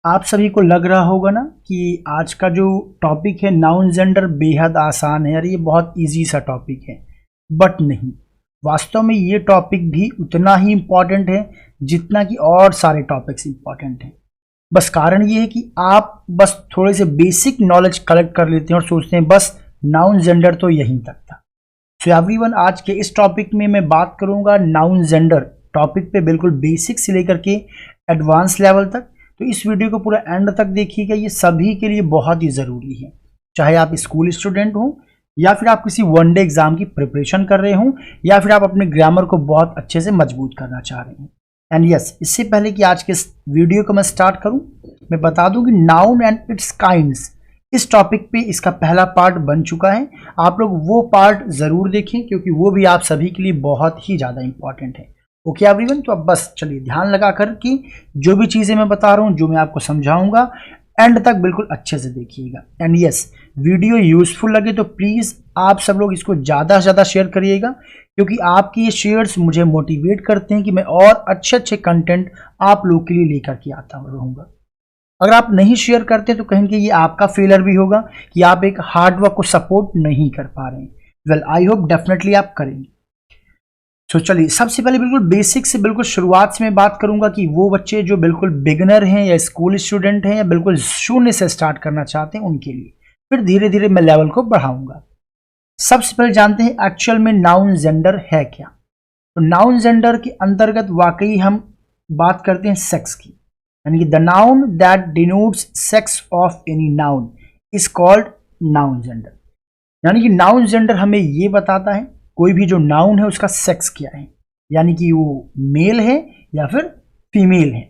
आप सभी को लग रहा होगा ना कि आज का जो टॉपिक है नाउन जेंडर बेहद आसान है यार, ये बहुत इजी सा टॉपिक है। बट नहीं, वास्तव में ये टॉपिक भी उतना ही इम्पॉर्टेंट है जितना कि और सारे टॉपिक्स इम्पॉर्टेंट हैं। बस कारण ये है कि आप बस थोड़े से बेसिक नॉलेज कलेक्ट कर लेते हैं और सोचते हैं बस नाउन जेंडर तो यहीं तक था। सो एवरीवन, आज के इस टॉपिक में मैं बात करूंगा नाउन जेंडर टॉपिक पे, बिल्कुल बेसिक से लेकर के एडवांस लेवल तक। तो इस वीडियो को पूरा एंड तक देखिएगा, ये सभी के लिए बहुत ही ज़रूरी है। चाहे आप स्कूल स्टूडेंट हो या फिर आप किसी वनडे एग्जाम की प्रिपरेशन कर रहे हो या फिर आप अपने ग्रामर को बहुत अच्छे से मजबूत करना चाह रहे हैं। एंड यस, इससे पहले कि आज के इस वीडियो को मैं स्टार्ट करूं, मैं बता दूं कि नाउन एंड इट्स काइंड्स इस टॉपिक पे इसका पहला पार्ट बन चुका है। आप लोग वो पार्ट ज़रूर देखें क्योंकि वो भी आप सभी के लिए बहुत ही ज़्यादा इंपॉर्टेंट है। ओके एवरीवन, तो अब बस चलिए ध्यान लगा कर कि जो भी चीज़ें मैं बता रहा हूँ, जो मैं आपको समझाऊंगा, एंड तक बिल्कुल अच्छे से देखिएगा। एंड यस, वीडियो यूजफुल लगे तो प्लीज़ आप सब लोग इसको ज़्यादा से ज़्यादा शेयर करिएगा क्योंकि आपकी ये शेयर्स मुझे मोटिवेट करते हैं कि मैं और अच्छे अच्छे कंटेंट आप लोग के लिए लेकर के आता रहूँगा। अगर आप नहीं शेयर करते तो कहेंगे ये आपका फेलर भी होगा कि आप एक हार्ड वर्क को सपोर्ट नहीं कर पा रहे हैं। वेल, आई होप डेफिनेटली आप करेंगे। तो चलिए, सबसे पहले बिल्कुल बेसिक से, बिल्कुल शुरुआत से मैं बात करूंगा कि वो बच्चे जो बिल्कुल बिगिनर हैं या स्कूल स्टूडेंट हैं या बिल्कुल शून्य से स्टार्ट करना चाहते हैं उनके लिए, फिर धीरे धीरे मैं लेवल को बढ़ाऊंगा। सबसे पहले जानते हैं एक्चुअल में नाउन जेंडर है क्या। तो नाउन जेंडर के अंतर्गत वाकई हम बात करते हैं सेक्स की, यानी कि the noun that denotes sex of any noun is called noun gender. यानी कि नाउन जेंडर हमें ये बताता है कोई भी जो नाउन है उसका सेक्स क्या है, यानी कि वो मेल है या फिर फीमेल है,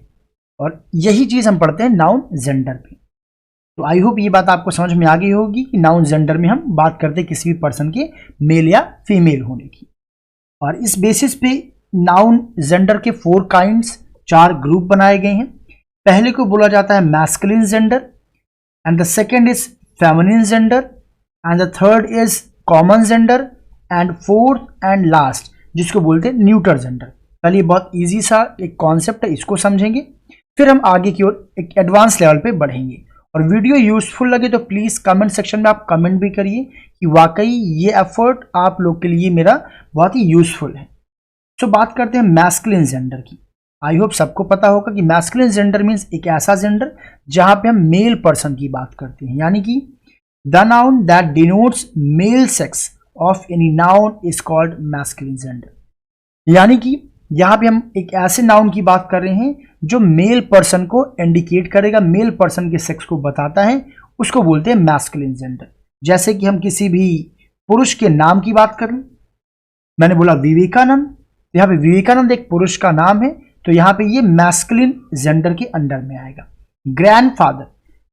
और यही चीज़ हम पढ़ते हैं नाउन जेंडर पे। तो आई होप ये बात आपको समझ में आ गई होगी कि नाउन जेंडर में हम बात करते हैं किसी भी पर्सन के मेल या फीमेल होने की। और इस बेसिस पे नाउन जेंडर के 4 काइंड्स, 4 ग्रुप बनाए गए हैं। पहले को बोला जाता है masculine gender, and the second is feminine gender, and the third is common gender, and fourth and last जिसको बोलते हैं न्यूटर जेंडर। पहले बहुत इजी सा एक कॉन्सेप्ट है, इसको समझेंगे, फिर हम आगे की ओर एक एडवांस लेवल पे बढ़ेंगे। और वीडियो यूजफुल लगे तो प्लीज़ कमेंट सेक्शन में आप कमेंट भी करिए कि वाकई ये एफर्ट आप लोग के लिए मेरा बहुत ही यूजफुल है। तो बात करते हैं मैस्कुलिन जेंडर की। आई होप सबको पता होगा कि मैस्कुलिन जेंडर मीन्स एक ऐसा जेंडर जहां पे हम मेल पर्सन की बात करते हैं, यानी कि the noun that denotes male sex of any noun is called masculine gender. यानी कि यहाँ पे हम एक ऐसे नाउन की बात कर रहे हैं जो मेल पर्सन को इंडिकेट करेगा, मेल पर्सन के सेक्स को बताता है, उसको बोलते हैं मैस्कुलिन जेंडर। जैसे कि हम किसी भी पुरुष के नाम की बात करें, मैंने बोला विवेकानंद, यहाँ पे विवेकानंद एक पुरुष का नाम है, तो यहाँ पे ये मैस्कुलिन जेंडर के अंडर में आएगा। ग्रैंडफादर,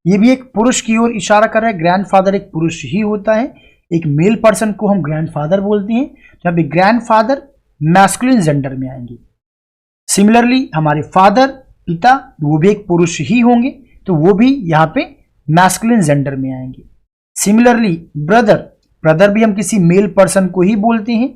ये भी एक पुरुष की ओर इशारा कर रहा है, ग्रैंडफादर एक पुरुष ही होता है, एक मेल पर्सन को हम ग्रैंडफादर बोलते हैं, जहाँ पे ग्रैंडफादर मैस्कुलिन जेंडर में आएंगे। सिमिलरली हमारे फादर, पिता, वो भी एक पुरुष ही होंगे, तो वो भी यहाँ पे मैस्कुलिन जेंडर में आएंगे। सिमिलरली ब्रदर, ब्रदर भी हम किसी मेल पर्सन को ही बोलते हैं,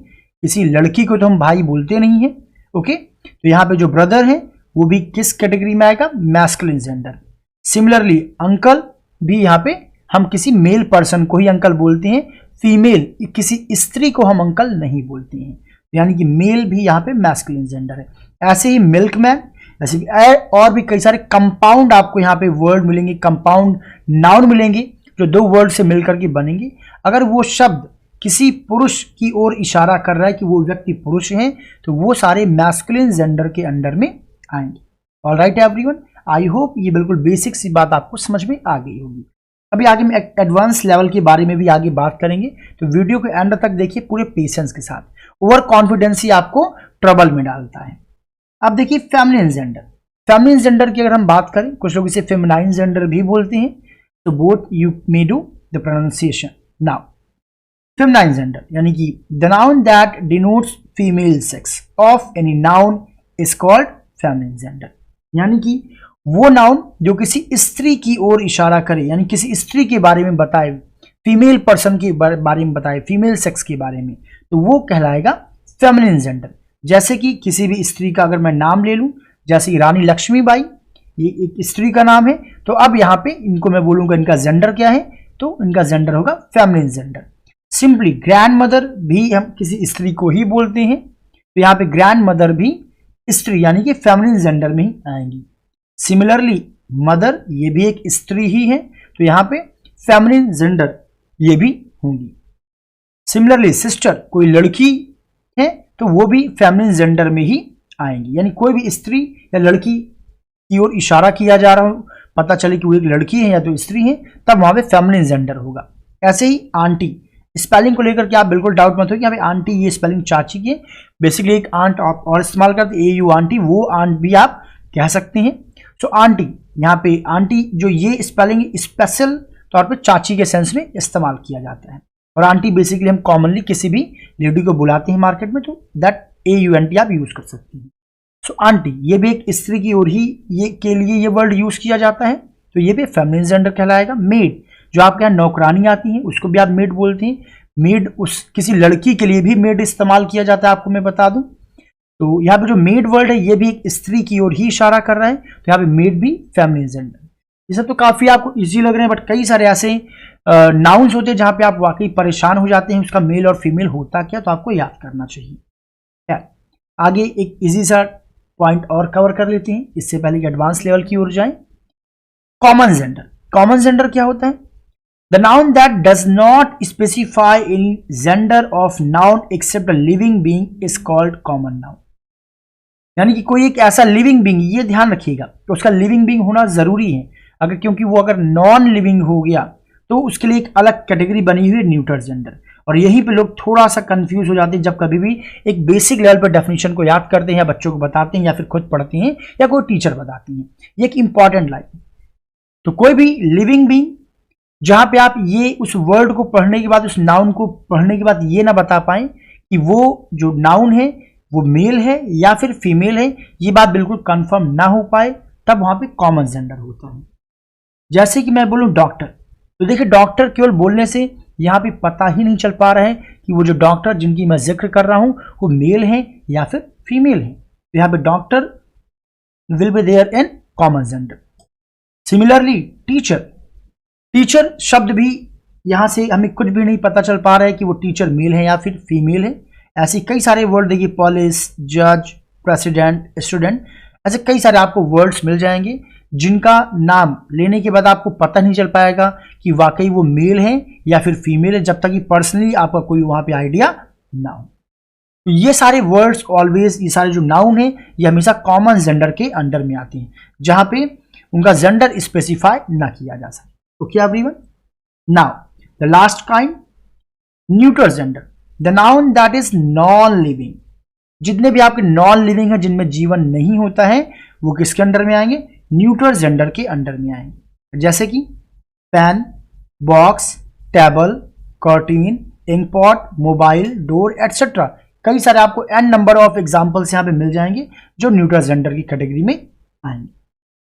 किसी लड़की को तो हम भाई बोलते नहीं हैं। ओके, तो यहाँ पे जो ब्रदर है वो भी किस कैटेगरी में आएगा, मैस्कुलिन जेंडर। सिमिलरली अंकल भी यहाँ पे हम किसी मेल पर्सन को ही अंकल बोलते हैं, फीमेल किसी स्त्री को हम अंकल नहीं बोलते हैं, यानी कि मेल भी यहाँ पे मैस्कुलिन जेंडर है। ऐसे ही मिल्कमैन, ऐसे और भी कई सारे कंपाउंड आपको यहाँ पे वर्ड मिलेंगे, कंपाउंड नाउन मिलेंगे जो 2 वर्ड से मिलकर के बनेंगे। अगर वो शब्द किसी पुरुष की ओर इशारा कर रहा है कि वो व्यक्ति पुरुष है, तो वो सारे मैस्कुलिन जेंडर के अंडर में आएंगे। ऑलराइट एवरीवन, आई होप ये बिल्कुल बेसिक सी बात आपको समझ में आ गई होगी। अभी आगे हम एडवांस लेवल के बारे में भी आगे बात करेंगे, तो वीडियो को एंड तक देखिए पूरे पेशेंस के साथ। ओवर कॉन्फिडेंस ही आपको ट्रबल में डालता है। अब देखिए फेमिनिन जेंडर। फेमिनिन जेंडर की अगर हम बात करें, कुछ लोग इसे फेमिनाइन जेंडर भी बोलते हैं, तो both you may do the pronunciation. Now feminine gender यानी कि the noun that denotes female sex of any noun is called feminine gender. यानी कि वो नाउन जो किसी स्त्री की ओर इशारा करे, यानी किसी स्त्री के बारे में बताए, फीमेल पर्सन के बारे में बताए, फीमेल सेक्स के बारे में, तो वो कहलाएगा फेमिनिन जेंडर। जैसे कि किसी भी स्त्री का अगर मैं नाम ले लूं, जैसे रानी लक्ष्मीबाई, ये एक स्त्री का नाम है। तो अब यहाँ पे इनको मैं बोलूंगा इनका जेंडर क्या है, तो इनका जेंडर होगा feminine gender. Simply grand mother भी हम किसी स्त्री को ही बोलते हैं, तो यहाँ पे ग्रैंड मदर भी स्त्री यानी कि फेमिनिन जेंडर में ही आएंगी। सिमिलरली मदर ये भी एक स्त्री ही है, तो यहाँ पे फेमिनिन जेंडर ये भी होंगी। सिमिलरली सिस्टर कोई लड़की है तो वो भी फेमिनिन जेंडर में ही आएंगी, यानी कोई भी स्त्री या लड़की की ओर इशारा किया जा रहा हो, पता चले कि वो एक लड़की है या तो स्त्री है, तब वहां पे फेमिनिन जेंडर होगा। ऐसे ही आंटी, स्पेलिंग को लेकर के आप बिल्कुल डाउट मत हो कि यहाँ पे आंटी ये स्पेलिंग चाची की है, बेसिकली एक आंट आप और इस्तेमाल करते AU आंटी, वो आंट भी आप कह सकते हैं। सो आंटी, यहाँ पे आंटी जो ये स्पेलिंग स्पेशल तौर पे चाची के सेंस में इस्तेमाल किया जाता है, और आंटी बेसिकली हम कॉमनली किसी भी लेडी को बुलाते हैं मार्केट में, तो दैट AUNT आप यूज कर सकते हैं। सो आंटी ये भी एक स्त्री की ओर ही ये के लिए ये वर्ड यूज किया जाता है, तो ये भी फेमिनिन जेंडर कहलाएगा। मेड, जो आपके यहाँ नौकरानी आती हैं उसको भी आप मेड बोलते हैं। मेड उस किसी लड़की के लिए भी मेड इस्तेमाल किया जाता है, आपको मैं बता दूं। तो यहाँ पे जो मेड वर्ड है ये भी एक स्त्री की ओर ही इशारा कर रहा है, तो यहाँ पे मेड भी फेमिनिन जेंडर। ये सब तो काफी आपको इजी लग रहे हैं, बट कई सारे ऐसे नाउन्स होते हैं जहां पे आप वाकई परेशान हो जाते हैं उसका मेल और फीमेल होता क्या, तो आपको याद करना चाहिए। आगे एक इजी सा पॉइंट और कवर कर लेते हैं, इससे पहले कि एडवांस लेवल की ओर जाएं। कॉमन जेंडर, कॉमन जेंडर क्या होता है? The noun that does not specify any gender of noun except a living being is called common noun. यानी कि कोई एक ऐसा लिविंग बीइंग, ये ध्यान रखिएगा तो उसका लिविंग बीइंग होना जरूरी है, अगर क्योंकि वो अगर नॉन लिविंग हो गया तो उसके लिए एक अलग कैटेगरी बनी हुई है न्यूट्रल जेंडर। और यहीं पे लोग थोड़ा सा कंफ्यूज हो जाते हैं जब कभी भी एक बेसिक लेवल पर डेफिनेशन को याद करते हैं या बच्चों को बताते हैं या फिर खुद पढ़ते हैं या कोई टीचर बताते हैं। ये एक इंपॉर्टेंट लाइन। तो कोई भी लिविंग बीइंग जहां पे आप ये उस वर्ड को पढ़ने के बाद, उस नाउन को पढ़ने के बाद ये ना बता पाए कि वो जो नाउन है वो मेल है या फिर फीमेल है, ये बात बिल्कुल कंफर्म ना हो पाए, तब वहां पे कॉमन जेंडर होता है। जैसे कि मैं बोलूं डॉक्टर, तो देखिए डॉक्टर केवल बोलने से यहाँ पे पता ही नहीं चल पा रहा है कि वो जो डॉक्टर जिनकी मैं जिक्र कर रहा हूं वो मेल है या फिर फीमेल है, तो यहाँ पे doctor will be there in common gender. Similarly teacher, teacher शब्द भी यहां से हमें कुछ भी नहीं पता चल पा रहा है कि वो टीचर मेल है या फिर फीमेल है। ऐसे कई सारे वर्ड देखिए, पुलिस, जज, प्रेसिडेंट, स्टूडेंट, ऐसे कई सारे आपको वर्ड्स मिल जाएंगे जिनका नाम लेने के बाद आपको पता नहीं चल पाएगा कि वाकई वो मेल है या फिर फीमेल है, जब तक कि पर्सनली आपका कोई वहां पे आइडिया ना हो। तो ये सारे वर्ड्स ऑलवेज, ये सारे जो नाउन है ये हमेशा कॉमन जेंडर के अंडर में आते हैं, जहां पे उनका जेंडर स्पेसिफाई ना किया जा सके। तो क्या everyone, now the last kind, neutral gender, the noun that is non living. जितने भी आपके नॉन लिविंग है, जिनमें जीवन नहीं होता है, वो किसके अंडर में आएंगे? न्यूट्रल जेंडर के अंडर में आएंगे। जैसे कि pen, box, table, curtain, inkpot, mobile, door etcetera. कई सारे आपको एन नंबर ऑफ एग्जांपल्स यहां पे मिल जाएंगे जो न्यूट्रल जेंडर की कैटेगरी में आएंगे।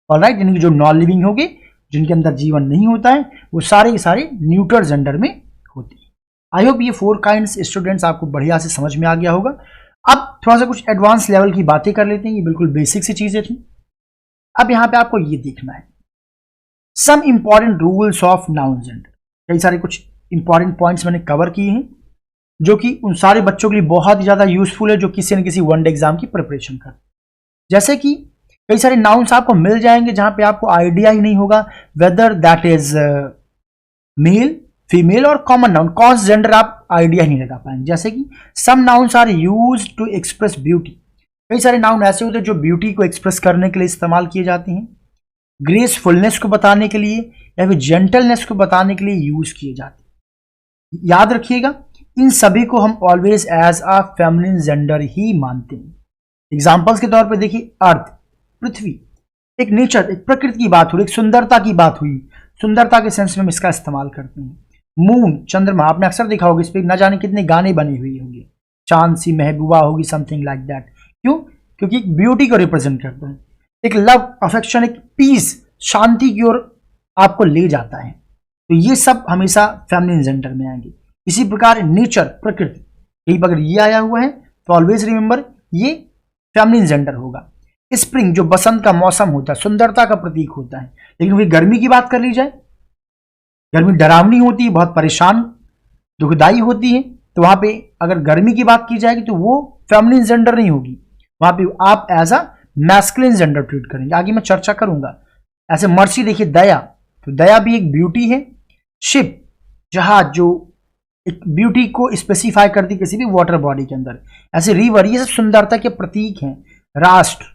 ऑलराइट, यानी कि जो नॉन लिविंग होंगे, जिनके अंदर जीवन नहीं होता है, वो सारे के सारे न्यूट्रल जेंडर में होते हैं। आई होप ये 4 काइंड्स स्टूडेंट्स आपको बढ़िया से समझ में आ गया होगा। अब थोड़ा सा कुछ एडवांस लेवल की बातें कर लेते हैं, ये बिल्कुल बेसिक सी चीजें थी। अब यहां पे आपको ये देखना है some important rules of noun gender. कई सारे कुछ इंपॉर्टेंट पॉइंट्स मैंने कवर किए हैं जो कि उन सारे बच्चों के लिए बहुत ही ज्यादा यूजफुल है जो किसी न किसी वनडे एग्जाम की प्रिपरेशन कर। जैसे कि कई सारे नाउन्स आपको मिल जाएंगे जहां पे आपको आइडिया ही नहीं होगा whether that is male, female और कॉमन नाउन, कौन सा जेंडर आप आइडिया ही नहीं लगा पाएंगे। जैसे कि some nouns are used to express beauty. कई सारे नाउन ऐसे होते हैं जो ब्यूटी को एक्सप्रेस करने के लिए इस्तेमाल किए जाते हैं, ग्रेसफुलनेस को बताने के लिए या फिर जेंटलनेस को बताने के लिए यूज किए जाते हैं। याद रखिएगा, इन सभी को हम always as a feminine gender ही मानते हैं। एग्जाम्पल्स के तौर पर देखिए, अर्थ, पृथ्वी, एक नेचर, एक प्रकृति की बात हुई, एक सुंदरता की बात हुई, सुंदरता के सेंस में हम इसका इस्तेमाल करते हैं। मून, चंद्रमा, आपने अक्सर देखा होगा, इस पर न जाने कितने गाने बने हुए होंगे, चांद सी महबूबा होगी, समथिंग लाइक दैट। क्यों? क्योंकि एक ब्यूटी को रिप्रेजेंट करता है, एक लव, अफेक्शन, एक पीस, शांति की ओर आपको ले जाता है। तो ये सब हमेशा फेमिनिन जेंडर में आएंगे। इसी प्रकार नेचर, प्रकृति, यही अगर ये आया हुआ है तो ऑलवेज रिमेंबर ये फेमिनिन जेंडर होगा। स्प्रिंग जो बसंत का मौसम होता है, सुंदरता का प्रतीक होता है। लेकिन वही गर्मी की बात कर ली जाए, गर्मी डरावनी होती है, बहुत परेशान दुखदाई होती है, तो वहां पे अगर गर्मी की बात की जाएगी तो वो फेमिनिन जेंडर नहीं होगी, वहां पे आप as a masculine gender treat करेंगे। आगे मैं चर्चा करूंगा। ऐसे मर्सी देखिए, दया, तो दया भी एक ब्यूटी है। शिप, जहाज, जो एक ब्यूटी को स्पेसिफाई करती किसी भी वाटर बॉडी के अंदर। ऐसे रिवर, ये सब सुंदरता के प्रतीक हैं। राष्ट्र,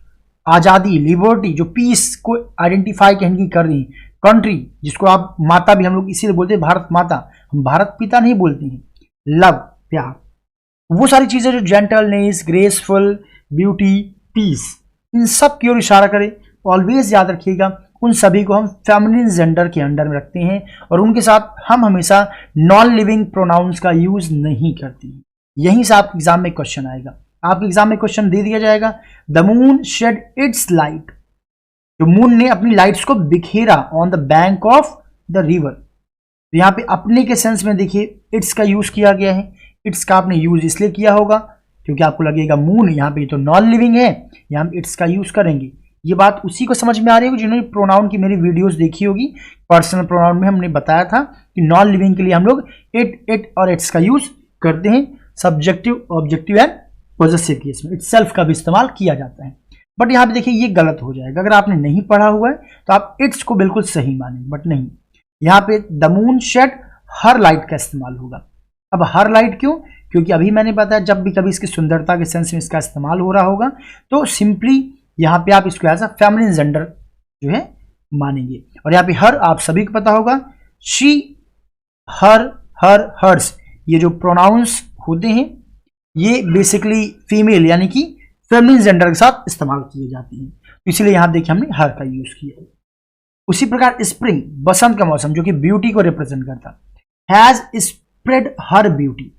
आजादी, लिबर्टी, जो पीस को आइडेंटिफाई कहीं कर रही। कंट्री, जिसको आप माता भी हम लोग इसीलिए बोलते हैं भारत माता, हम भारत पिता नहीं बोलते हैं। लव, प्यार, वो सारी चीजें जो जेंटलनेस, ग्रेसफुल, ब्यूटी, पीस, इन सब की ओर इशारा करें। ऑलवेज याद रखिएगा, उन सभी को हम फेमिनिन जेंडर के अंडर में रखते हैं और उनके साथ हम हमेशा नॉन लिविंग प्रोनाउंस का यूज नहीं करते हैं। यहीं से आपके एग्जाम में क्वेश्चन आएगा। आपके एग्जाम में क्वेश्चन दे दिया जाएगा, the moon shed its light, जो मून ने अपनी लाइट्स को बिखेरा on the bank of the river. तो यहाँ पे अपने के सेंस में देखिए इट्स का यूज किया गया है। इट्स का आपने यूज इसलिए किया होगा क्योंकि आपको लगेगा मून, यहाँ पे तो नॉन लिविंग है, यहाँ हम इट्स का यूज करेंगे। ये बात उसी को समझ में आ रही होगी जिन्होंने प्रोनाउन की मेरी वीडियोस देखी होगी। पर्सनल प्रोनाउन में हमने बताया था कि नॉन लिविंग के लिए हम लोग इट और इट्स का यूज करते हैं। Subjective, objective and possessive case में इटसेल्फ का भी इस्तेमाल किया जाता है। बट यहाँ पे देखिए ये गलत हो जाएगा। अगर आपने नहीं पढ़ा हुआ है तो आप इट्स को बिल्कुल सही माने, बट नहीं, यहाँ पे the moon shed her light का इस्तेमाल होगा। अब हर लाइट क्यों? क्योंकि अभी मैंने बताया जब भी कभी इसकी सुंदरता के सेंस में इसका इस्तेमाल हो रहा होगा तो सिंपली यहाँ पे आप इसको एज अ फेमिनिन जेंडर जो है मानेंगे। और यहाँ पे हर आप सभी को पता होगा, शी, हर, हर्स, ये जो प्रोनाउंस होते हैं ये बेसिकली फीमेल यानी कि फेमिनिन जेंडर के साथ इस्तेमाल किए जाते हैं, तो इसलिए यहाँ देखिए हमने हर का यूज किया। उसी प्रकार स्प्रिंग, बसंत का मौसम, जो कि ब्यूटी को रिप्रेजेंट करता, हैज स्प्रेड हर ब्यूटी।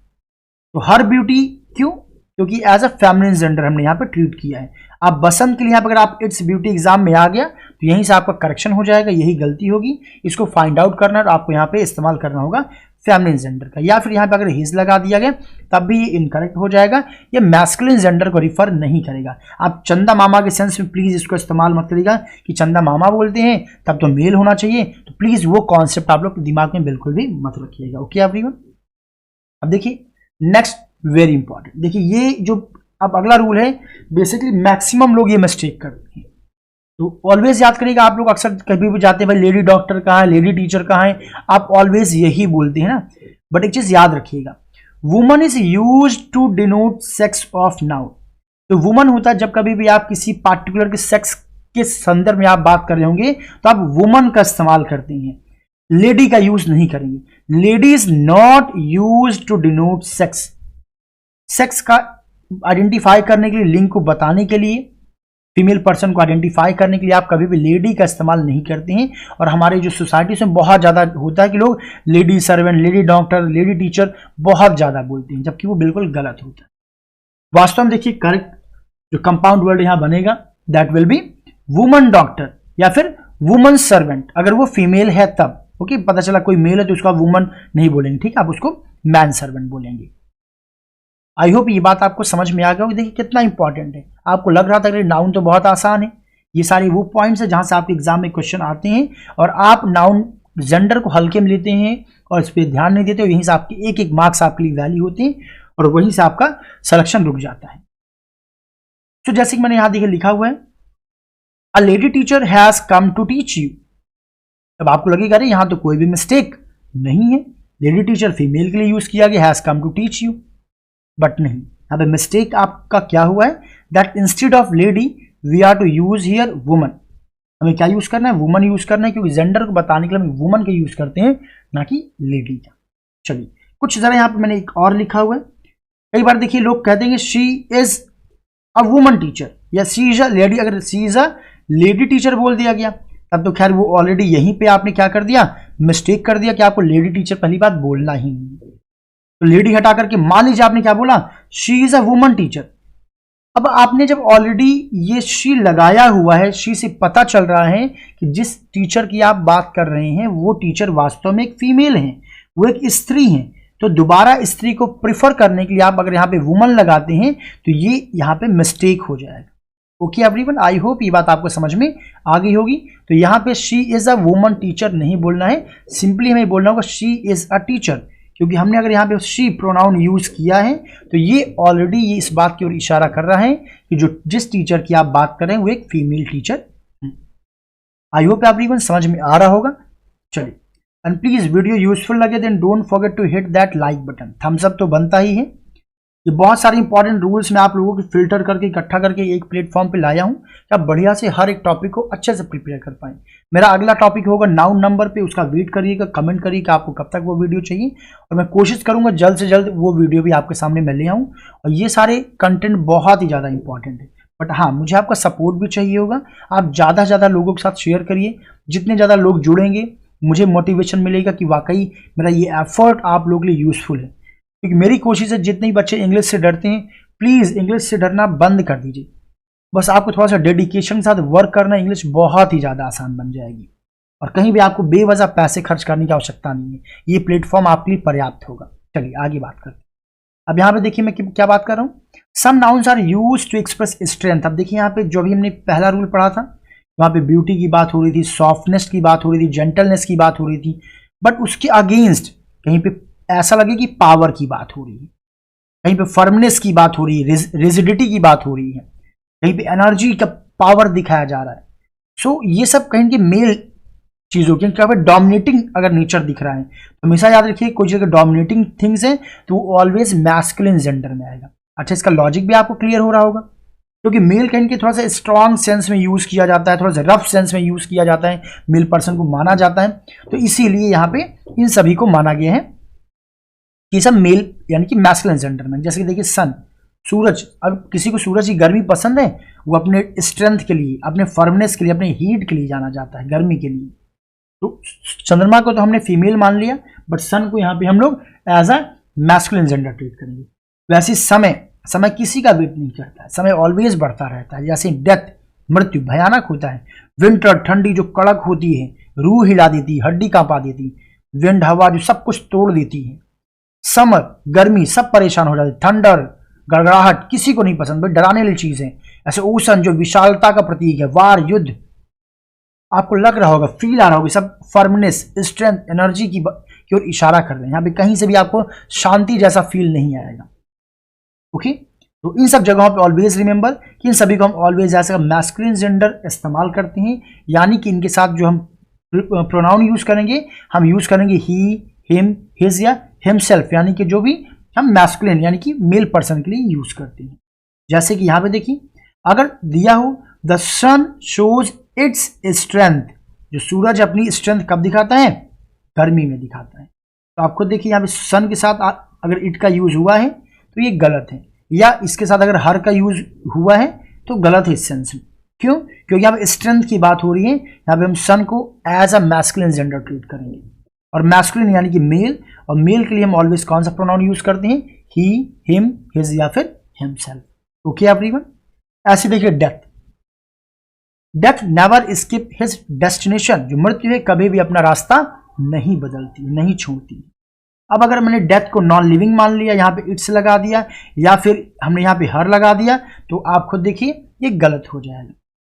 तो हर ब्यूटी क्यों? क्योंकि एज अ फेमिनिन जेंडर हमने यहाँ पे ट्रीट किया है। आप बसंत के लिए यहाँ पर अगर आप इट्स ब्यूटी एग्जाम में आ गया तो यहीं से आपका करेक्शन हो जाएगा, यही गलती होगी, इसको फाइंड आउट करना है। तो आपको यहाँ पे इस्तेमाल करना होगा फेमिनिन जेंडर का, या फिर यहाँ पे अगर हिज लगा दिया गया तब भी ये इनकरेक्ट हो जाएगा। ये मैस्कुलिन जेंडर को रिफर नहीं करेगा। आप चंदा मामा के सेंस में प्लीज इसको इस्तेमाल मत करिएगा कि चंदा मामा बोलते हैं तब तो मेल होना चाहिए, तो प्लीज वो कॉन्सेप्ट आप लोग दिमाग में बिल्कुल भी मत रखिएगा। ओके एवरीवन, अब देखिए नेक्स्ट वेरी इंपॉर्टेंट, देखिए ये जो अब अगला रूल है, बेसिकली मैक्सिमम लोग ये मिस्टेक करते हैं। तो ऑलवेज याद करिएगा, आप लोग अक्सर कभी भी जाते हैं भाई लेडी डॉक्टर कहाँ है, लेडी टीचर कहाँ है, आप ऑलवेज यही बोलते हैं ना। बट एक चीज याद रखिएगा, woman is use to denote sex of noun. तो वुमन होता है जब कभी भी आप किसी पार्टिकुलर के सेक्स के संदर्भ में आप बात कर रहे होंगे तो आप वुमन का इस्तेमाल करते हैं, लेडी का यूज नहीं करेंगे। Lady is not use to denote sex. Sex का आइडेंटिफाई करने के लिए, लिंग को बताने के लिए, फीमेल पर्सन को आइडेंटिफाई करने के लिए आप कभी भी लेडी का इस्तेमाल नहीं करते हैं। और हमारे जो सोसाइटी में बहुत ज़्यादा होता है कि लोग lady servant, lady doctor, lady teacher बहुत ज़्यादा बोलते हैं, जबकि वो बिल्कुल गलत होता है। वास्तव में देखिए करेक्ट जो कंपाउंड वर्ड यहाँ बनेगा that will B woman doctor या फिर वुमन सर्वेंट, अगर वो फीमेल है तब। ओके, पता चला कोई मेल है तो उसको आप वुमन नहीं बोलेंगे, ठीक है, आप उसको मैन सर्वेंट बोलेंगे। आई होप ये बात आपको समझ में आ गया होगी। देखिए कितना इंपॉर्टेंट है। आपको लग रहा था कि नाउन तो बहुत आसान है, ये सारे वो पॉइंट्स है जहां से आपके एग्जाम में क्वेश्चन आते हैं और आप नाउन जेंडर को हल्के में लेते हैं और इस पर ध्यान नहीं देते हो, यहीं से आपके एक एक मार्क्स आपके लिए वैल्यू होते हैं और वहीं से आपका सिलेक्शन रुक जाता है। तो जैसे कि मैंने यहां देखिए लिखा हुआ है, a lady teacher has come to teach you. अब आपको लगेगा अरे यहां तो कोई भी मिस्टेक नहीं है, लेडी टीचर फीमेल के लिए यूज किया गया, has come to teach you, but नहीं, यहाँ पे मिस्टेक आपका क्या हुआ है, that instead of lady we are to use here woman. हमें क्या यूज करना है, वुमन यूज करना है, क्योंकि जेंडर को बताने के लिए हम वुमन का यूज करते हैं ना कि लेडी का। चलिए कुछ जरा यहाँ पे मैंने एक और लिखा हुआ है। कई बार देखिए लोग कहते हैं she is a woman teacher या सी इज अ लेडी। अगर सी इज अ लेडी टीचर बोल दिया गया तब तो खैर वो ऑलरेडी यहीं पे आपने क्या कर दिया, मिस्टेक कर दिया कि आपको लेडी टीचर पहली बात बोलना ही नहीं। तो लेडी हटा करके मान लीजिए आपने क्या बोला, she is a woman teacher. अब आपने जब ऑलरेडी ये शी लगाया हुआ है, शी से पता चल रहा है कि जिस टीचर की आप बात कर रहे हैं वो टीचर वास्तव में एक फीमेल है, वो एक स्त्री है। तो दोबारा स्त्री को प्रिफर करने के लिए आप अगर यहाँ पे वुमन लगाते हैं तो ये यहाँ पे मिस्टेक हो जाएगा। ओके एवरीवन, आई होप ये बात आपको समझ में आ गई होगी। तो यहाँ पे she is a woman teacher नहीं बोलना है, सिंपली हमें बोलना होगा शी इज अ टीचर, क्योंकि हमने अगर यहाँ पे शी प्रोनाउन यूज किया है तो ये ऑलरेडी ये इस बात की ओर इशारा कर रहा है कि जो जिस टीचर की आप बात कर रहे हैं वो एक female teacher. I hope everyone समझ में आ रहा होगा। चलिए, एंड प्लीज वीडियो यूजफुल लगे then don't forget to hit that like button, thumbs up तो बनता ही है। ये बहुत सारे इंपॉर्टेंट रूल्स मैं आप लोगों को फिल्टर करके इकट्ठा करके एक प्लेटफॉर्म पे लाया हूं कि आप बढ़िया से हर एक टॉपिक को अच्छे से प्रिपेयर कर पाएं। मेरा अगला टॉपिक होगा नाउन नंबर पे, उसका वेट करिएगा, कमेंट करिएगा आपको कब तक वो वीडियो चाहिए, और मैं कोशिश करूंगा जल्द से जल्द वो वीडियो भी आपके सामने मैं ले आऊँ। और ये सारे कंटेंट बहुत ही ज़्यादा इंपॉर्टेंट है, बट हाँ मुझे आपका सपोर्ट भी चाहिए होगा। आप ज़्यादा से ज़्यादा लोगों के साथ शेयर करिए, जितने ज़्यादा लोग जुड़ेंगे मुझे मोटिवेशन मिलेगा कि वाकई मेरा ये एफर्ट आप लोगों के लिए यूजफुल है। क्योंकि मेरी कोशिश है जितने बच्चे इंग्लिश से डरते हैं प्लीज़ इंग्लिश से डरना बंद कर दीजिए। बस आपको थोड़ा सा डेडिकेशन के साथ वर्क करना, इंग्लिश बहुत ही ज़्यादा आसान बन जाएगी और कहीं भी आपको बेवजह पैसे खर्च करने की आवश्यकता नहीं है। ये प्लेटफॉर्म आपके लिए पर्याप्त होगा। चलिए आगे बात करते हैं। अब यहाँ पे देखिए मैं क्या बात कर रहा हूँ, some nouns are used to express strength. अब देखिए यहाँ पे जो भी हमने पहला रूल पढ़ा था वहाँ पे ब्यूटी की बात हो रही थी, सॉफ्टनेस की बात हो रही थी, जेंटलनेस की बात हो रही थी, बट उसके अगेंस्ट कहीं पे ऐसा लगे कि पावर की बात हो रही है, कहीं पे फर्मनेस की बात हो रही है, रिजिडिटी की बात हो रही है, कहीं पे एनर्जी का पावर दिखाया जा रहा है। सो ये सब कहीं के मेल चीज़ों की, क्या डोमिनेटिंग अगर नेचर दिख रहा है तो हमेशा याद रखिए कोई जगह डोमिनेटिंग थिंग्स है तो वो ऑलवेज मैस्कुलिन जेंडर में आएगा। अच्छा, इसका लॉजिक भी आपको क्लियर हो रहा होगा, क्योंकि मेल कहीं के थोड़ा सा स्ट्रॉन्ग सेंस में यूज़ किया जाता है, थोड़ा सा रफ सेंस में यूज़ किया जाता है, मेल पर्सन को माना जाता है, तो इसीलिए यहाँ पे इन सभी को माना गया है कि सब मेल यानी कि मैस्कुलिन जेंडर में। जैसे कि देखिए सन, सूरज, अब किसी को सूरज की गर्मी पसंद है, वो अपने स्ट्रेंथ के लिए, अपने फर्मनेस के लिए, अपने हीट के लिए जाना जाता है, गर्मी के लिए। तो चंद्रमा को तो हमने फीमेल मान लिया, बट सन को यहाँ पे हम लोग as a masculine gender treat करेंगे। वैसे समय किसी का वेट नहीं करता है, समय ऑलवेज बढ़ता रहता है। जैसे डेथ, मृत्यु भयानक होता है, विंटर ठंडी जो कड़क होती है, रूह हिला देती, हड्डी कांपा देती, विंड हवा जो सब कुछ तोड़ देती है, समर गर्मी सब परेशान हो जाते, थंडर गड़गड़ाहट किसी को नहीं पसंद, भाई डराने वाली चीज है। ऐसे ओशन जो विशालता का प्रतीक है, वार युद्ध, आपको लग रहा होगा, फील आ रहा होगा, सब फर्मनेस स्ट्रेंथ एनर्जी की ओर इशारा कर रहे हैं। यहाँ पे कहीं से भी आपको शांति जैसा फील नहीं आएगा। ओके, तो इन सब जगहों पे ऑलवेज रिमेंबर कि इन सभी को हम ऑलवेज ऐसा मैस्कुलिन जेंडर इस्तेमाल करते हैं, यानी कि इनके साथ जो हम प्रोनाउन यूज करेंगे हम यूज करेंगे ही, हिम, हिज या हिमसेल्फ, यानी कि जो भी हम मैस्कुलिन यानी कि मेल पर्सन के लिए यूज करते हैं। जैसे कि यहाँ पे देखिए अगर दिया हो the sun shows its strength, जो सूरज अपनी स्ट्रेंथ कब दिखाता है, गर्मी में दिखाता है। तो आपको देखिए यहाँ पे सन के साथ अगर इट का यूज हुआ है तो ये गलत है, या इसके साथ अगर हर का यूज हुआ है तो गलत है इस सेंस में। क्यों? क्योंकि यहाँ पे स्ट्रेंथ की बात हो रही है, यहाँ पे हम सन को as a masculine gender treat करेंगे, और मैस्कुलिन यानी कि मेल, और मेल के लिए हम ऑलवेज कौन सा प्रोनाउन यूज करते हैं, ही, हिम, हिज या फिर हिमसेल्फ। ओके एवरीवन, ऐसे देखिए death never skip his destination, जो मृत्यु है कभी भी अपना रास्ता नहीं बदलती, नहीं छोड़ती। अब अगर मैंने डेथ को नॉन लिविंग मान लिया, यहाँ पे इट्स लगा दिया, या फिर हमने यहाँ पे हर लगा दिया, तो आप खुद देखिए ये गलत हो जाएगा।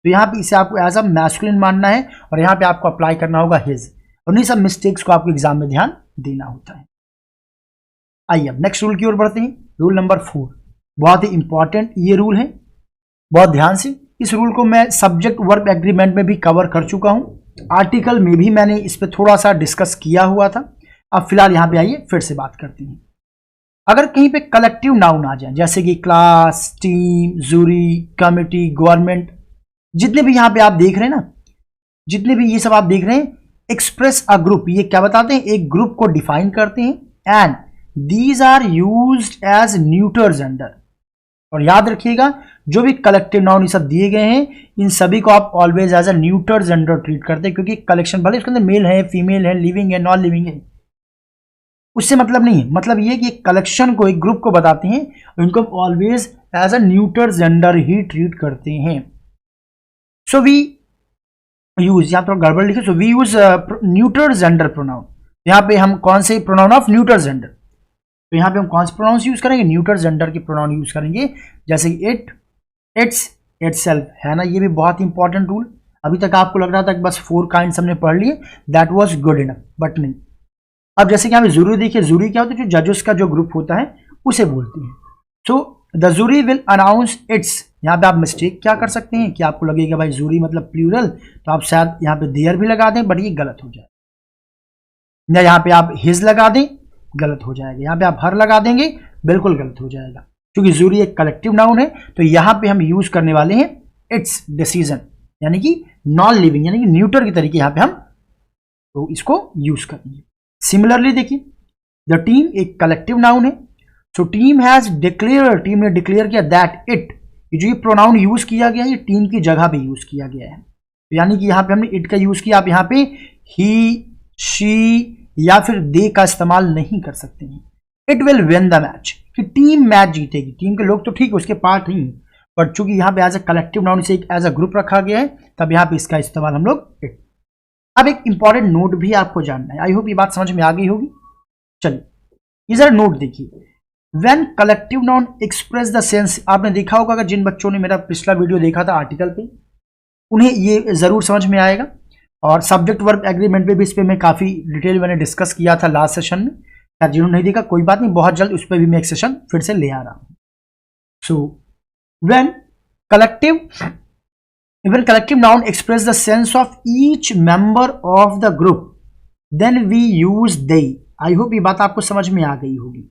तो यहाँ पे इसे आपको एज अ मैस्कुलिन मानना है, और यहाँ पे आपको अप्लाई करना होगा हिज, और उन्हीं सब मिस्टेक्स को आपको एग्जाम में ध्यान देना होता है। आइए अब नेक्स्ट रूल की ओर बढ़ते हैं, रूल नंबर 4। बहुत ही इंपॉर्टेंट ये रूल है, बहुत ध्यान से। इस रूल को मैं सब्जेक्ट वर्ब एग्रीमेंट में भी कवर कर चुका हूं, आर्टिकल में भी मैंने इस पर थोड़ा सा डिस्कस किया हुआ था। अब फिलहाल यहाँ पे आइए फिर से बात करते हैं। अगर कहीं पे कलेक्टिव नाउन आ जाए, जैसे कि class, team, jury, committee, government, जितने भी यहाँ पे आप देख रहे हैं ना, जितने भी ये सब आप देख रहे हैं, एक्सप्रेस अ ग्रुप, ये क्या बताते हैं, एक ग्रुप को डिफाइन करते हैं, and these are used as neuter gender. और याद रखिएगा जो भी कलेक्टिव नाउन ये सब दिए गए हैं, इन सभी को आप always as a neuter gender treat करते हैं, क्योंकि कलेक्शन भले उसके अंदर मेल है, फीमेल है, लिविंग है, नॉन लिविंग है, उससे मतलब नहीं है। मतलब ये कि एक कलेक्शन को, एक ग्रुप को बताते हैं, उनको always as a neuter gender ही ट्रीट करते हैं। सो वी यूज, यहाँ थोड़ा गड़बड़ लिखे, so we use neuter gender pronoun. यहाँ पे हम कौन से प्रोनाउन ऑफ न्यूटर जेंडर, तो यहाँ पे हम कौन से प्रोनाउंस यूज करेंगे, न्यूटर जेंडर के प्रोनाउन यूज करेंगे, जैसे इट, इट्स, itself, है ना, ये भी बहुत इंपॉर्टेंट रूल। अभी तक आपको लग रहा था कि बस 4 काइंड्स हमने पढ़ लिए, that was good enough, but नहीं। अब जैसे कि हमें जूरी देखिए, जूरी क्या होता है, जो जजेस का जो ग्रुप होता है उसे बोलते हैं। So the jury will announce its, यहाँ पे आप मिस्टेक क्या कर सकते हैं कि आपको लगेगा भाई जूरी मतलब प्लूरल, तो आप शायद यहाँ पे देयर भी लगा दें, बट ये गलत हो जाएगा। या यहाँ पे आप हिज लगा दें, गलत हो जाएगा। यहाँ पे आप हर लगा देंगे, बिल्कुल गलत हो जाएगा, क्योंकि जूरी एक कलेक्टिव नाउन है। तो यहाँ पे हम यूज करने वाले हैं इट्स डिसीजन, यानी कि नॉन लिविंग, यानी कि न्यूटर के तरीके यहाँ पे हम तो इसको यूज करेंगे। सिमिलरली देखिए, द टीम एक कलेक्टिव नाउन है। So team has declare, team ने डिक्लेयर किया दैट इट, जो ये प्रोनाउन यूज किया गया है ये टीम की जगह पे यूज किया गया है। तो यानी कि यहाँ पे हमने इट का यूज किया, आप यहाँ पे ही, शी या फिर दे का इस्तेमाल नहीं कर सकते हैं। It will win the match, कि टीम मैच जीतेगी। टीम के लोग तो ठीक है उसके पार्ट ही, बट चूंकि यहाँ पे एज अ कलेक्टिव नाउन से एज अ ग्रुप रखा गया है, तब यहाँ पे इसका इस्तेमाल हम लोग इट। अब एक इंपॉर्टेंट नोट भी आपको जानना है, आई होप ये बात समझ में आ गई होगी। चलिए ये जरा नोट देखिए, when collective noun express the sense, आपने देखा होगा अगर जिन बच्चों ने मेरा पिछला वीडियो देखा था आर्टिकल पे, उन्हें ये जरूर समझ में आएगा। और सब्जेक्ट वर्ब एग्रीमेंट पे भी इस पे मैं काफी डिटेल मैंने डिस्कस किया था लास्ट सेशन में, यार जिन्होंने नहीं देखा कोई बात नहीं, बहुत जल्द उस पर भी मैं एक सेशन फिर से ले आ रहा हूँ। So when collective noun express the sense of each member of the group, then we use they। I hope ये बात आपको समझ में आ गई होगी।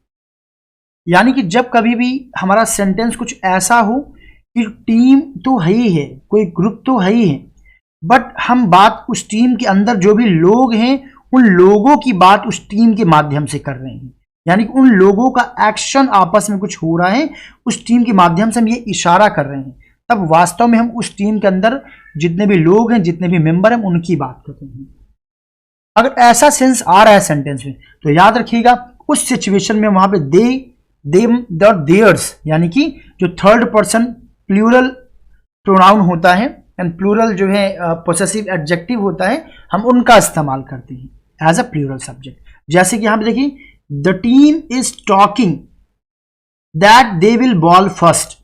यानी कि जब कभी भी हमारा सेंटेंस कुछ ऐसा हो कि टीम तो है ही है, कोई ग्रुप तो है ही है, बट हम बात उस टीम के अंदर जो भी लोग हैं उन लोगों की बात उस टीम के माध्यम से कर रहे हैं, यानी कि उन लोगों का एक्शन आपस में कुछ हो रहा है, उस टीम के माध्यम से हम ये इशारा कर रहे हैं, तब वास्तव में हम उस टीम के अंदर जितने भी लोग हैं, जितने भी मेंबर हैं, उनकी बात करते हैं। अगर ऐसा सेंस आ रहा है सेंटेंस में, तो याद रखिएगा उस सिचुएशन में वहां पे दे, देम, देयर्स, यानी कि जो थर्ड पर्सन प्लूरल प्रोनाउन होता है एंड प्लूरल जो है पोसेसिव एडजेक्टिव होता है, हम उनका इस्तेमाल करते हैं एज अ प्लूरल सब्जेक्ट। जैसे कि यहां पे देखिए, the team is talking that they will ball first.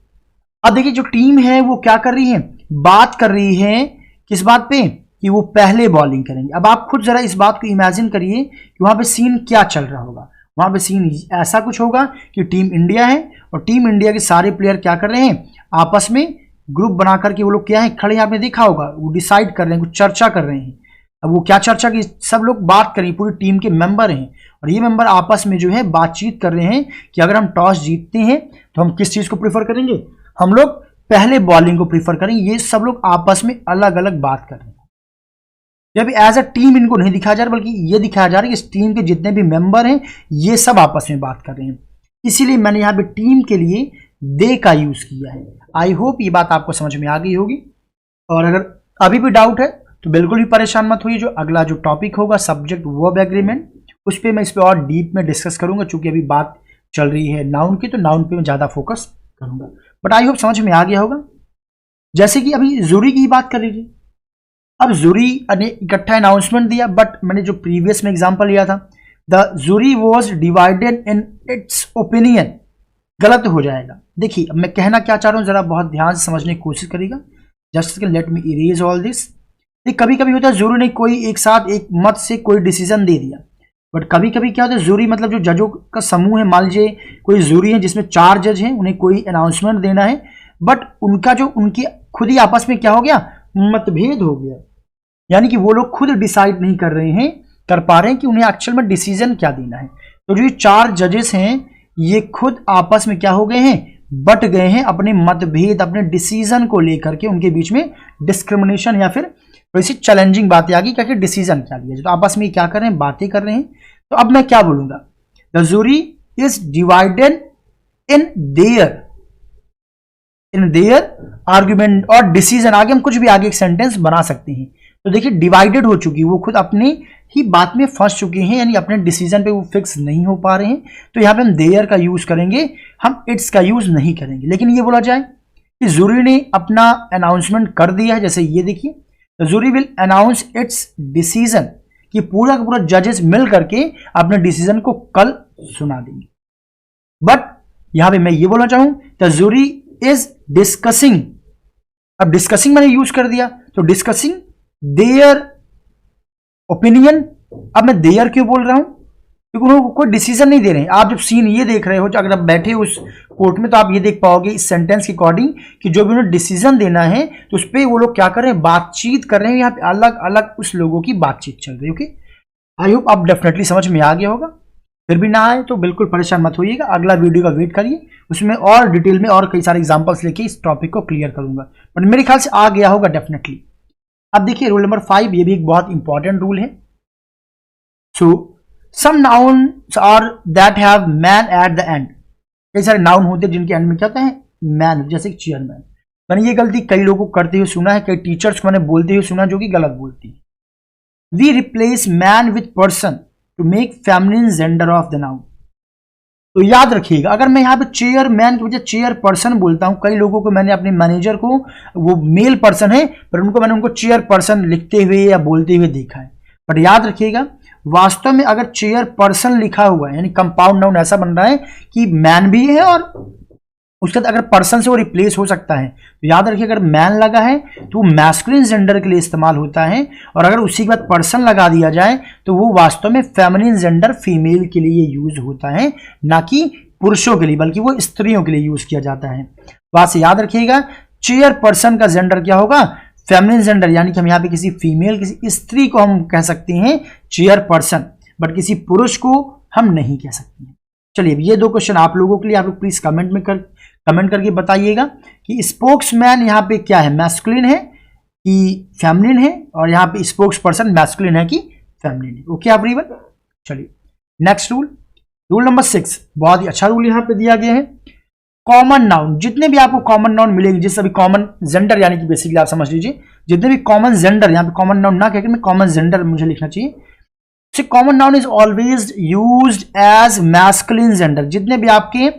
अब देखिए जो टीम है वो क्या कर रही है, बात कर रही है किस बात पे, कि वो पहले बॉलिंग करेंगे। अब आप खुद जरा इस बात को इमेजिन करिए कि वहां पे सीन क्या चल रहा होगा। वहां पे सीन ऐसा कुछ होगा कि टीम इंडिया है और टीम इंडिया के सारे प्लेयर क्या कर रहे हैं, आपस में ग्रुप बना करके वो लोग क्या है खड़े, आपने देखा होगा, वो डिसाइड कर रहे हैं, कुछ चर्चा कर रहे हैं। अब वो क्या चर्चा की, सब लोग बात करें, पूरी टीम के मेंबर हैं और ये मेंबर आपस में जो है बातचीत कर रहे हैं कि अगर हम टॉस जीतते हैं तो हम किस चीज को प्रीफर करेंगे, हम लोग पहले बॉलिंग को प्रीफर करेंगे। ये सब लोग आपस में अलग अलग बात कर रहे हैं। जब एज अ टीम इनको नहीं दिखाया जा रहा, बल्कि ये दिखाया जा रहा है कि इस टीम के जितने भी मेंबर हैं ये सब आपस में बात कर रहे हैं। इसीलिए मैंने यहाँ पे टीम के लिए दे का यूज किया है। आई होप ये बात आपको समझ में आ गई होगी। और अगर अभी भी डाउट है तो बिल्कुल भी परेशान मत होइए, जो अगला जो टॉपिक होगा सब्जेक्ट वर्ब एग्रीमेंट, उस पर मैं इस पर और डीप में डिस्कस करूंगा। चूंकि अभी बात चल रही है नाउन की, तो नाउन पे मैं ज्यादा फोकस करूंगा। बट आई होप समझ में आ गया होगा। जैसे कि अभी जूरी की बात कर लीजिए, अब जूरी ने इकट्ठा अनाउंसमेंट दिया, बट मैंने जो प्रीवियस में एग्जांपल लिया था, the jury was divided in its opinion, गलत हो जाएगा। देखिए अब मैं कहना क्या चाह रहा हूं, जरा बहुत ध्यान से समझने की कोशिश करिएगा। Just let me erase all this. कभी कभी होता है जूरी ने कोई एक साथ एक मत से कोई डिसीजन दे दिया, बट कभी कभी क्या होता है, जूरी मतलब जो जजों का समूह है, मान लीजिए कोई जूरी है जिसमें 4 जज हैं, उन्हें कोई अनाउंसमेंट देना है, बट उनका जो उनकी खुद ही आपस में क्या हो गया, मतभेद हो गया। यानी कि वो लोग खुद डिसाइड नहीं कर रहे हैं, कर पा रहे हैं कि उन्हें एक्चुअल में डिसीजन क्या देना है। तो जो 4 जजेस हैं ये खुद आपस में क्या हो गए हैं, बट गए हैं अपने मतभेद, अपने डिसीजन को लेकर के। उनके बीच में डिस्क्रिमिनेशन या फिर थोड़ी सी चैलेंजिंग बातें आ गई, क्या डिसीजन क्या लिया, तो आपस में क्या कर रहे हैं, बातें कर रहे हैं। तो अब मैं क्या बोलूंगा, the jury is divided in their argument और डिसीजन। आगे हम कुछ भी आगे एक सेंटेंस बना सकते हैं। तो देखिए डिवाइडेड हो चुकी, वो खुद अपनी ही बात में फंस चुके हैं, यानी अपने डिसीजन पे वो फिक्स नहीं हो पा रहे हैं। तो यहाँ पे हम देयर का यूज करेंगे, हम इट्स का यूज नहीं करेंगे। लेकिन ये बोला जाए कि जूरी ने अपना अनाउंसमेंट कर दिया है, जैसे ये देखिए, the jury will announce its decision, कि पूरा का पूरा जजेस मिल करके अपने डिसीजन को कल सुना देंगे। बट यहां पे मैं ये बोलना चाहूं, द जूरी इज डिस्कसिंग अब डिस्कसिंग मैंने यूज कर दिया, तो डिस्कसिंग देयर ओपिनियन। अब मैं देयर क्यों बोल रहा हूं, क्योंकि उन्होंने कोई डिसीजन नहीं दे रहे हैं। आप जब सीन ये देख रहे हो, जो अगर आप बैठे हो उस कोर्ट में, तो आप ये देख पाओगे इस सेंटेंस के अकॉर्डिंग कि जो भी उन्होंने डिसीजन देना है तो उस पर वो लोग क्या कर रहे हैं, बातचीत कर रहे हैं। यहाँ पे अलग अलग उस लोगों की बातचीत चल रही है। ओके, आई होप आप डेफिनेटली समझ में आ गया होगा। फिर भी ना आए तो बिल्कुल परेशान मत होइएगा, अगला वीडियो का वेट करिए, उसमें और डिटेल में और कई सारे एग्जांपल्स लेके इस टॉपिक को क्लियर करूंगा, बट मेरे ख्याल से आ गया होगा डेफिनेटली। अब देखिए रूल नंबर 5, ये भी एक बहुत इंपॉर्टेंट रूल है। So some nouns are that have man at the end. कई सारे नाउन होते हैं जिनके एंड में क्या होता है, मैन, जैसे चेयरमैन। मैंने ये गलती कई लोगों को करते हुए सुना है, कई टीचर्स को मैंने बोलते हुए सुना जो कि गलत बोलती है। We replace man with person to make feminine gender of the noun. तो याद रखिएगा, अगर मैं यहाँ पे चेयरमैन की वजह चेयर पर्सन बोलता हूँ, कई लोगों को मैंने अपने मैनेजर को, वो मेल पर्सन है पर मैंने उनको चेयर पर्सन लिखते हुए या बोलते हुए देखा है। बट याद रखिएगा, वास्तव में अगर चेयर पर्सन लिखा हुआ है यानी कंपाउंड नाउन ऐसा बन रहा है कि मैन भी है और उसके बाद अगर पर्सन से वो रिप्लेस हो सकता है। तो याद रखिए, अगर मैन लगा है तो वो मैस्कुलिन जेंडर के लिए इस्तेमाल होता है, और अगर उसी के बाद पर्सन लगा दिया जाए तो वो वास्तव में फेमिनिन जेंडर फीमेल के लिए यूज होता है, ना कि पुरुषों के लिए, बल्कि वो स्त्रियों के लिए यूज किया जाता है। बात से याद रखिएगा, चेयर पर्सन का जेंडर क्या होगा, फेमिनिन जेंडर, यानी कि हम यहाँ पे किसी फीमेल, किसी स्त्री को हम कह सकते हैं चेयर पर्सन, बट किसी पुरुष को हम नहीं कह सकते हैं। चलिए, ये 2 क्वेश्चन आप लोगों के लिए, आप लोग प्लीज कमेंट करके बताइएगा कि स्पोक्समैन यहाँ पे क्या है, मैस्कुलिन है कि फेमिनिन है, और यहाँ पे स्पोक्स पर्सन मैस्कुलिन है कि फेमिनिन है। ओके एवरीवन, चलिए नेक्स्ट रूल नंबर 6, बहुत ही अच्छा रूल यहाँ पे दिया गया है। कॉमन नाउन, जितने भी आपको कॉमन नाउन मिलेंगे, जैसे अभी कॉमन जेंडर, यानी कि बेसिकली आप समझ लीजिए जितने भी कॉमन जेंडर, यहाँ पे कॉमन नाउन ना कहकर मैं कॉमन जेंडर मुझे लिखना चाहिए। Common noun is always used as masculine gender. जितने भी आपके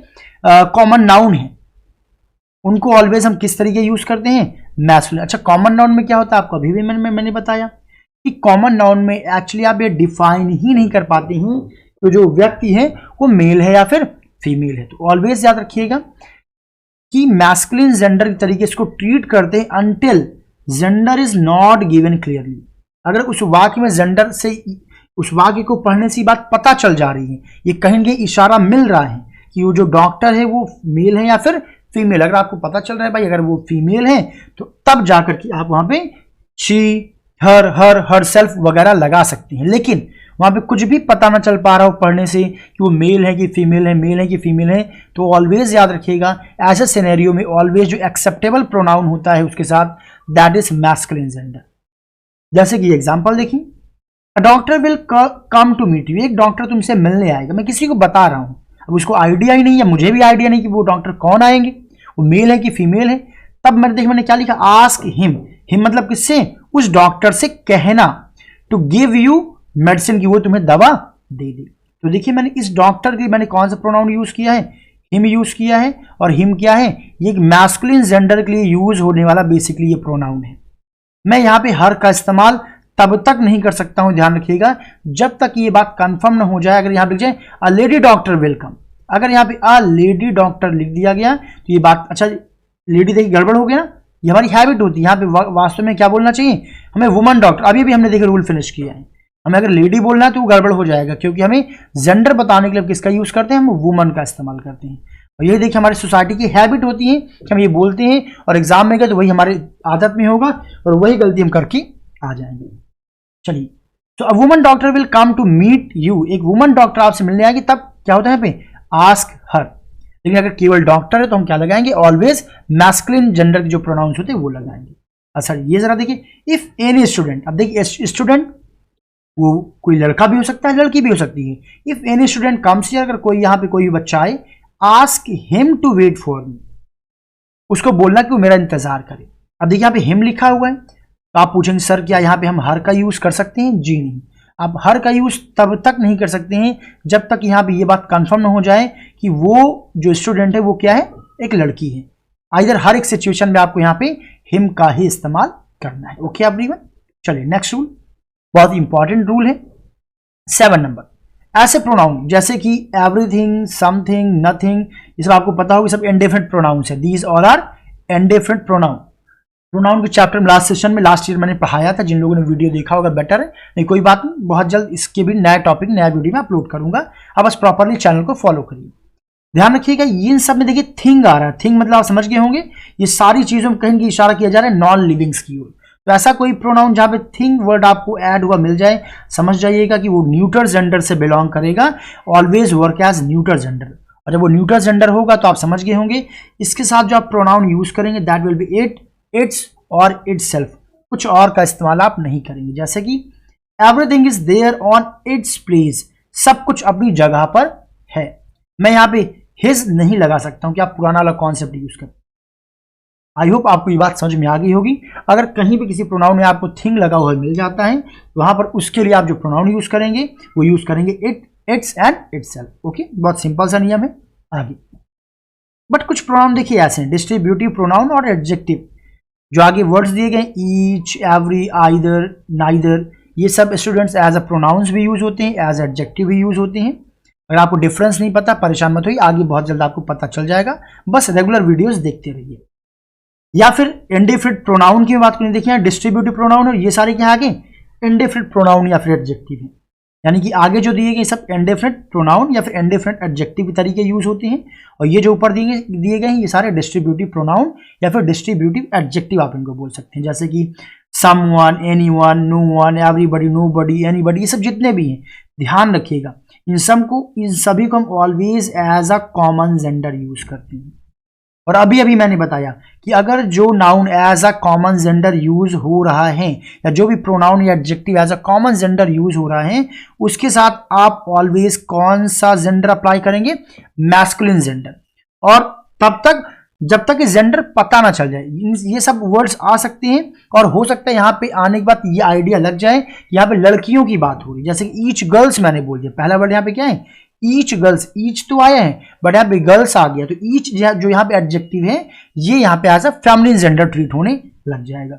कॉमन नाउन है उनको ऑलवेज हम किस तरीके यूज करते हैं, मैस्कुलिन। अच्छा, कॉमन नाउन में क्या होता है, आपको अभी भी मैंने बताया कि कॉमन नाउन में एक्चुअली आप ये डिफाइन ही नहीं कर पाते हैं तो जो व्यक्ति है वो मेल है या फिर फीमेल है। तो ऑलवेज याद रखिएगा कि मैस्कुलिन जेंडर के तरीके इसको ट्रीट करते हैं until gender is not given clearly. अगर उस वाक्य में जेंडर से, उस वाक्य को पढ़ने से बात पता चल जा रही है, ये कहीं ना कहीं इशारा मिल रहा है कि वो जो डॉक्टर है वो मेल है या फिर फीमेल। अगर आपको पता चल रहा है भाई अगर वो फीमेल है तो तब जाकर के आप वहां पे शी, हर सेल्फ वगैरह लगा सकते हैं। लेकिन वहां पे कुछ भी पता ना चल पा रहा हो पढ़ने से कि वो मेल है कि फीमेल है, मेल है कि फीमेल है, तो ऑलवेज याद रखिएगा ऐसे सिनेरियो में ऑलवेज जो एक्सेप्टेबल प्रोनाउन होता है उसके साथ दैट इज मैस्कुलिन जेंडर। जैसे कि एग्जांपल देखिए, a doctor will come to meet you. एक डॉक्टर तुमसे मिलने आएगा, मैं किसी को बता रहा हूं, अब उसको आइडिया ही नहीं है, मुझे भी आइडिया नहीं कि वो डॉक्टर कौन आएंगे, वो मेल है कि फीमेल है। तब मैंने क्या लिखा, आस्क हिम। हिम मतलब किससे, उस डॉक्टर से कहना, टू गिव यू मेडिसिन, की वो तुम्हें दवा दे दे। तो देखिए मैंने इस डॉक्टर की मैंने कौन सा प्रोनाउन यूज किया है, हिम यूज किया है। और हिम क्या है, ये एक मैस्कुलिन जेंडर के लिए यूज होने वाला बेसिकली ये प्रोनाउन है। मैं यहाँ पे हर का इस्तेमाल तब तक नहीं कर सकता हूं, ध्यान रखिएगा, जब तक ये बात कंफर्म ना हो जाए। अगर यहाँ पे लिख जाए अ लेडी डॉक्टर वेलकम, अगर यहाँ पे अ लेडी डॉक्टर लिख दिया गया तो ये बात, अच्छा लेडी देखिए गड़बड़ हो गया ना, ये हमारी हैबिट होती है। यहाँ पे वास्तव में क्या बोलना चाहिए हमें, वुमन डॉक्टर। अभी भी हमने देखिए रूल फिनिश किया है, हमें अगर लेडी बोलना है तो वो गड़बड़ हो जाएगा, क्योंकि हमें जेंडर बताने के लिए किसका यूज करते हैं, हम वुमन का इस्तेमाल करते हैं। और ये देखिए हमारी सोसाइटी की हैबिट होती है कि हम ये बोलते हैं और एग्जाम में गए तो वही हमारी आदत में होगा और वही गलती हम करके आ जाएंगे। चलिए, तो a woman doctor will come to meet you. एक वुमन डॉक्टर आपसे मिलने आएगी, तब क्या होता है यहाँ पे, आस्क हर। लेकिन अगर केवल डॉक्टर है तो हम क्या लगाएंगे, ऑलवेज मैस्कुलिन जेंडर के जो प्रोनाउंस होते हैं वो लगाएंगे। अच्छा ये जरा देखिए, इफ एनी स्टूडेंट, अब देखिए स्टूडेंट वो कोई लड़का भी हो सकता है, लड़की भी हो सकती है। If any student comes here, अगर कोई यहाँ पे कोई बच्चा आए, ask him to wait for me, उसको बोलना कि वो मेरा इंतजार करे। अब देखिए यहाँ पे हिम लिखा हुआ है, तो आप पूछेंगे सर क्या यहाँ पे हम हर का यूज कर सकते हैं, जी नहीं, आप हर का यूज तब तक नहीं कर सकते हैं जब तक यहाँ पे ये बात कंफर्म ना हो जाए कि वो जो स्टूडेंट है वो क्या है, एक लड़की है। इधर हर एक सिचुएशन में आपको यहाँ पे हिम का ही इस्तेमाल करना है। ओके एवरीवन, चलिए नेक्स्ट रूल, बहुत इंपॉर्टेंट रूल है 7 नंबर। ऐसे प्रोनाउन जैसे कि एवरीथिंग, समथिंग, नथिंग, ये सब आपको पता होगा, सब इंडिफरेंट प्रोनाउंस है। These all are indifferent pronoun. Pronoun के चैप्टर में लास्ट सेशन में लास्ट ईयर मैंने पढ़ाया था, जिन लोगों ने वीडियो देखा होगा बेटर है, नहीं कोई बात नहीं, बहुत जल्द इसके भी नया टॉपिक नया वीडियो में अपलोड करूंगा। अब बस प्रॉपरली चैनल को फॉलो करिए। ध्यान रखिएगा इन सब में देखिए थिंग आ रहा है, थिंग मतलब आप समझ गए होंगे, ये सारी चीजों में कहीं इशारा किया जा रहा है नॉन लिविंग्स की ओर। तो ऐसा कोई प्रोनाउन जहां पे थिंग वर्ड आपको ऐड हुआ मिल जाए, समझ जाइएगा कि वो न्यूट्रल जेंडर से बिलोंग करेगा, always work as neutral gender. और जब वो न्यूट्रल जेंडर होगा तो आप समझ गए होंगे इसके साथ जो आप प्रोनाउन यूज करेंगे that will be it, its और इटसेल्फ, कुछ और का इस्तेमाल आप नहीं करेंगे। जैसे कि everything is there on its place, सब कुछ अपनी जगह पर है। मैं यहाँ पे हिज नहीं लगा सकता हूं कि आप पुराना वाला कॉन्सेप्ट यूज करें। आई होप आपको ये बात समझ में आ गई होगी। अगर कहीं भी किसी प्रोनाउन में आपको थिंग लगा हुआ मिल जाता है तो वहां पर उसके लिए आप जो प्रोनाउन यूज करेंगे वो यूज करेंगे it, it's and itself. Okay, बहुत सिंपल सा नियम है। आगे बट कुछ प्रोनाउन देखिए ऐसे हैं, डिस्ट्रीब्यूटिव प्रोनाउन और एडजेक्टिव, जो आगे वर्ड्स दिए गए ईच, एवरी, आइदर, नाइदर, ये सब स्टूडेंट्स एज अ प्रोनाउंस भी यूज होते हैं, एज एडजेक्टिव भी यूज होते हैं। अगर आपको डिफरेंस नहीं पता परेशान मत होइए, आगे बहुत जल्द आपको पता चल जाएगा, बस रेगुलर वीडियोस देखते रहिए। या फिर इंडेफिनिट प्रोनाउन की बात करें, देखिए डिस्ट्रीब्यूटिव प्रोनाउन और ये सारे क्या आगे इंडेफिनिट प्रोनाउन या फिर एडजेक्टिव है, यानी कि आगे जो दिए गए सब इंडेफिनिट प्रोनाउन या फिर इंडेफिनिट एडजेक्टिव तरीके यूज होते हैं, और ये जो ऊपर दिए गए हैं ये सारे डिस्ट्रीब्यूटिव प्रोनाउन या फिर डिस्ट्रीब्यूटिव एडजेक्टिव आप इनको बोल सकते हैं। जैसे कि someone, anyone, no one, everybody, nobody, anybody, ये सब जितने भी हैं ध्यान रखिएगा इन सभी को हम always as a common gender use करते हैं। और अभी अभी मैंने बताया कि अगर जो noun as a common gender use हो रहा है या जो भी प्रोनाउन या adjective as a common gender use हो रहा है उसके साथ आप ऑलवेज कौन सा जेंडर अप्लाई करेंगे, मैस्कुलिन जेंडर। और तब तक जब तक जेंडर पता ना चल जाए, ये सब वर्ड्स आ सकते हैं और हो सकता है यहाँ पे आने के बाद ये आइडिया लग जाए यहाँ पे लड़कियों की बात हो रही है। जैसे कि ईच गर्ल्स मैंने बोल दिया, पहला वर्ड यहाँ पे क्या है ईच गर्ल्स, ईच तो आया है बट यहाँ पे गर्ल्स आ गया, तो ईच जो यहाँ पे एडजेक्टिव है ये यहाँ पे as a feminine gender treat होने लग जाएगा।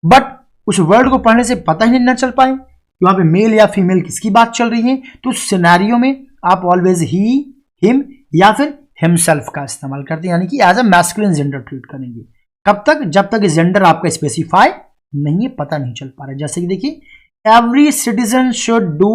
बट उस वर्ड को पढ़ने से पता ही नहीं चल पाए वहां पे मेल या फीमेल किसकी बात चल रही है, तो उस सिनेरियो में आप ऑलवेज ही, हिम या फिर हिमसेल्फ का इस्तेमाल करते हैं, यानी कि as a masculine gender treat करेंगे। कब तक, जब तक जेंडर आपका स्पेसिफाई नहीं है, पता नहीं चल पा रहा है। जैसे कि देखिए every citizen should do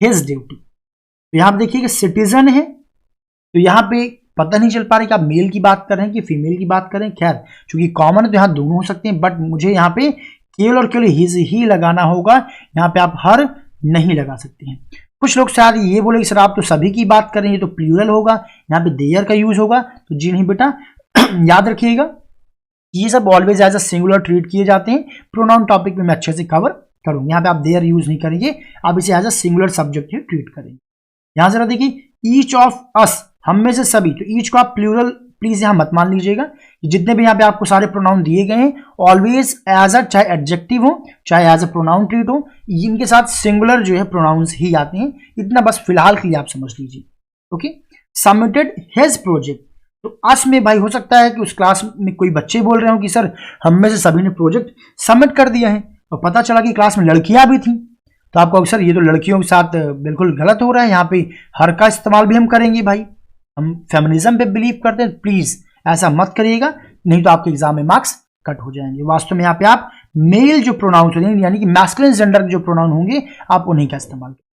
his duty, तो यहां पर देखिए कि सिटीजन है तो यहां पे पता नहीं चल पा रहा है कि आप मेल की बात कर रहे हैं कि फीमेल की बात कर रहे हैं। खैर चूंकि कॉमन है तो यहां दोनों हो सकते हैं, बट मुझे यहाँ पे केवल और केवल हिज ही लगाना होगा, यहाँ पे आप हर नहीं लगा सकते हैं। कुछ लोग शायद ये बोले कि सर आप तो सभी की बात कर रहे हैं, तो प्लूरल होगा, यहाँ पे देयर का यूज होगा, तो जी नहीं बेटा याद रखिएगा ये सब always as a singular treat किए जाते हैं। प्रोनाउन टॉपिक में मैं अच्छे से कवर करूंगा, यहाँ पे आप देयर यूज नहीं करेंगे, आप इसे as a singular subject treat करेंगे। यहां जरा देखिए ईच ऑफ अस, हम में से सभी, तो ईच को आप प्लूरल प्लीज यहां मत मान लीजिएगा। जितने भी यहाँ पे आपको सारे प्रोनाउन दिए गए हैं ऑलवेज एज अ, चाहे एडजेक्टिव हो चाहे एज अ प्रोनाउन ट्रीट हो, इनके साथ सिंगुलर जो है प्रोनाउंस ही आते हैं, इतना बस फिलहाल के लिए आप समझ लीजिए। ओके, सबमिटेड हिज प्रोजेक्ट, तो अस में भाई हो सकता है कि उस क्लास में कोई बच्चे बोल रहे हो कि सर हम में से सभी ने प्रोजेक्ट सबमिट कर दिया है, तो पता चला कि क्लास में लड़कियां भी थी, तो आपको सर ये तो लड़कियों के साथ बिल्कुल गलत हो रहा है, यहाँ पे हर का इस्तेमाल भी हम करेंगे, भाई हम फेमिनिज्म पे बिलीव करते हैं, प्लीज ऐसा मत करिएगा, नहीं तो आपके एग्जाम में मार्क्स कट हो जाएंगे। वास्तव में यहाँ पे आप मेल जो प्रोनाउंस होंगे यानी कि मैस्कुलिन जेंडर के जो प्रोनाउन होंगे आप उन्हीं का इस्तेमाल करें।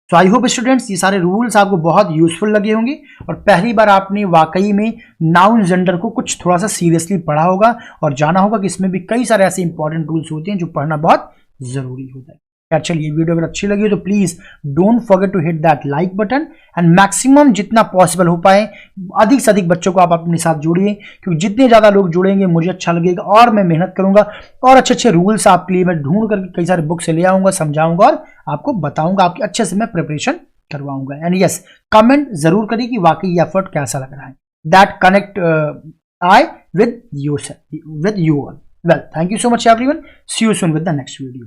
तो आई होप स्टूडेंट्स ये सारे रूल्स आपको बहुत यूजफुल लगे होंगे और पहली बार आपने वाकई में नाउन जेंडर को कुछ थोड़ा सा सीरियसली पढ़ा होगा और जाना होगा कि इसमें भी कई सारे ऐसे इंपॉर्टेंट रूल्स होते हैं जो पढ़ना बहुत जरूरी होता है। चलिए वीडियो अगर अच्छी लगी तो please don't forget to hit that like button and maximum जितना पॉसिबल हो पाए अधिक से अधिक बच्चों को आप अपने साथ जोड़िए, क्योंकि जितने ज्यादा लोग जुड़ेंगे मुझे अच्छा लगेगा और मैं मेहनत करूंगा और अच्छे अच्छे रूल्स आपके लिए मैं ढूंढ करके कई सारे बुक से ले आऊंगा, समझाऊंगा और आपको बताऊंगा, आपकी अच्छे से मैं प्रिपरेशन करवाऊंगा। एंड यस, कमेंट जरूर करिए कि वाकई ये एफर्ट कैसा लग रहा है। That connect I with you all. Well, thank you so much everyone, see you soon with the next video.